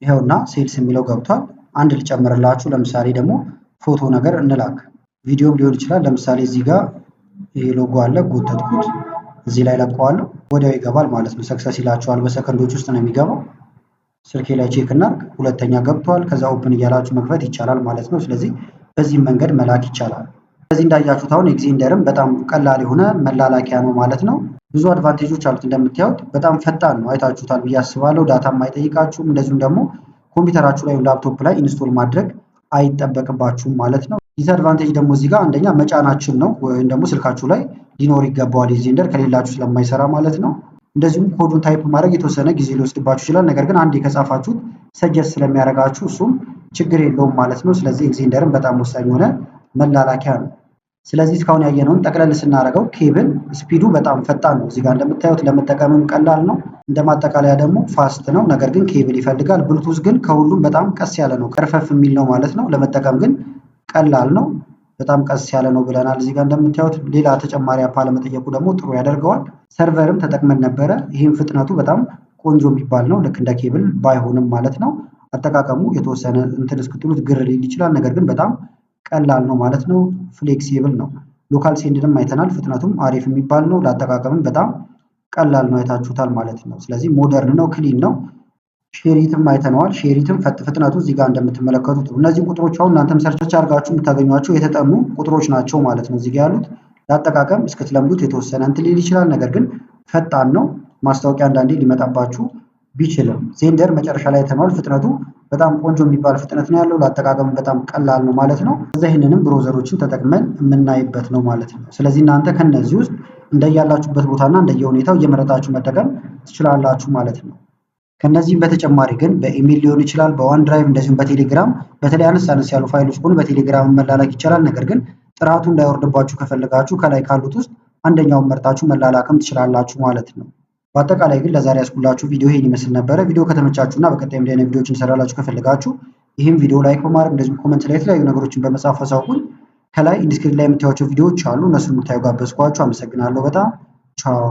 ይኸውና ሴልስ የሚለው ገብቷል። አንድ ልጨምርላችሁ። ለምሳሌ ደግሞ ፎቶ ነገር እንላክ፣ ቪዲዮም ሊሆን ይችላል። ለምሳሌ እዚህ ጋር ይሄ ሎጎ አለ፣ ጎተትኩት፣ እዚህ ላይ ለቀዋለሁ። ወዲያው ይገባል ማለት ነው። ሰክሰስ ይላችኋል። በሰከንዶች ውስጥ ነው የሚገባው። ስልኬ ላይ ቼክ እናድርግ። ሁለተኛ ገብቷል። ከዛ ኦፕን እያላችሁ መክፈት ይቻላል ማለት ነው። ስለዚህ በዚህም መንገድ መላክ ይቻላል። ስለዚህ እንዳያችሁት አሁን ኤግዜንደርም በጣም ቀላል የሆነ መላላኪያ ነው ማለት ነው። ብዙ አድቫንቴጆች አሉት። እንደምታዩት በጣም ፈጣን ነው። አይታችሁታል ብዬ አስባለሁ። ዳታም አይጠይቃችሁም። እንደዚሁም ደግሞ ኮምፒውተራችሁ ላይ ላፕቶፕ ላይ ኢንስቶል ማድረግ አይጠበቅባችሁም ማለት ነው። ዲስአድቫንቴጅ ደግሞ እዚህ ጋር አንደኛ መጫናችን ነው፣ ወይም ደግሞ ስልካችሁ ላይ ሊኖር ይገባዋል ኤግዜንደር ከሌላችሁ ስለማይሰራ ማለት ነው። እንደዚሁም ኮዱን ታይፕ ማድረግ የተወሰነ ጊዜ ሊወስድባችሁ ይችላል። ነገር ግን አንዴ ከጻፋችሁት ሰጀስት ስለሚያደርጋችሁ እሱም ችግር የለውም ማለት ነው። ስለዚህ ኤግዜንደርም በጣም ወሳኝ የሆነ መላላኪያ ነው። ስለዚህ እስካሁን ያየነውን ጠቅለል ስናደርገው ኬብል ስፒዱ በጣም ፈጣን ነው። እዚህ ጋር እንደምታዩት ለመጠቀምም ቀላል ነው። እንደ ማጠቃለያ ደግሞ ፋስት ነው። ነገር ግን ኬብል ይፈልጋል። ብሉቱዝ ግን ከሁሉም በጣም ቀስ ያለ ነው፣ ቀርፈፍ የሚል ነው ማለት ነው። ለመጠቀም ግን ቀላል ነው፣ በጣም ቀስ ያለ ነው ብለናል። እዚህ ጋር እንደምታዩት ሌላ ተጨማሪ አፕ አለመጠየቁ ደግሞ ጥሩ ያደርገዋል። ሰርቨርም ተጠቅመን ነበረ። ይህም ፍጥነቱ በጣም ቆንጆ የሚባል ነው፣ ልክ እንደ ኬብል ባይሆንም ማለት ነው። አጠቃቀሙ የተወሰነ እንትን እስክትሉት ግር ሊል ይችላል። ነገር ግን በጣም ቀላል ነው ማለት ነው። ፍሌክሲብል ነው። ሎካል ሴንድንም አይተናል። ፍጥነቱም አሪፍ የሚባል ነው። ለአጠቃቀምም በጣም ቀላል ነው። አይታችሁታል ማለት ነው። ስለዚህ ሞደርን ነው፣ ክሊን ነው። ሼሪትም አይተነዋል። ሼሪትም ፍጥነቱ እዚህ ጋር እንደምትመለከቱት ነው። እነዚህ ቁጥሮች አሁን እናንተም ሰርች አድርጋችሁ የምታገኟቸው የተጠኑ ቁጥሮች ናቸው ማለት ነው። እዚህ ጋር ያሉት ለአጠቃቀም እስክትለምዱት የተወሰነ እንትን ሊል ይችላል። ነገር ግን ፈጣን ነው። ማስታወቂያ አንዳንዴ ሊመጣባችሁ ቢችልም ዜንደር መጨረሻ ላይ አይተነዋል። ፍጥነቱ በጣም ቆንጆ የሚባል ፍጥነት ነው ያለው። ለአጠቃቀም በጣም ቀላል ነው ማለት ነው። እዛ ይህንንም ብሮዘሮችን ተጠቅመን የምናይበት ነው ማለት ነው። ስለዚህ እናንተ ከነዚህ ውስጥ እንደያላችሁበት ቦታና እንደየሁኔታው እየመረጣችሁ መጠቀም ትችላላችሁ ማለት ነው። ከነዚህም በተጨማሪ ግን በኢሜል ሊሆን ይችላል፣ በዋን ድራይቭ እንደዚሁም በቴሌግራም በተለይ አነስ ያሉ ፋይሎች ከሆኑ በቴሌግራም መላላክ ይቻላል። ነገር ግን ጥራቱ እንዳይወርድባችሁ ከፈለጋችሁ ከላይ ካሉት ውስጥ አንደኛውን መርጣችሁ መላላክም ትችላላችሁ ማለት ነው። በአጠቃላይ ግን ለዛሬ ያስኩላችሁ ቪዲዮ ይሄን ይመስል ነበረ። ቪዲዮ ከተመቻችሁና በቀጣይም እንደዚህ አይነት ቪዲዮዎችን እንሰራላችሁ ከፈለጋችሁ ይህም ቪዲዮ ላይክ በማድረግ እንደዚሁም ኮመንት ላይ የተለያዩ ነገሮችን በመጻፍ አሳውቁኝ። ከላይ ኢንዲስክሪፕሽን ላይ የምታዩቸው ቪዲዮዎች አሉ፣ እነሱን የምታዩ ጋበዝኳችሁ። አመሰግናለሁ በጣም ቻው።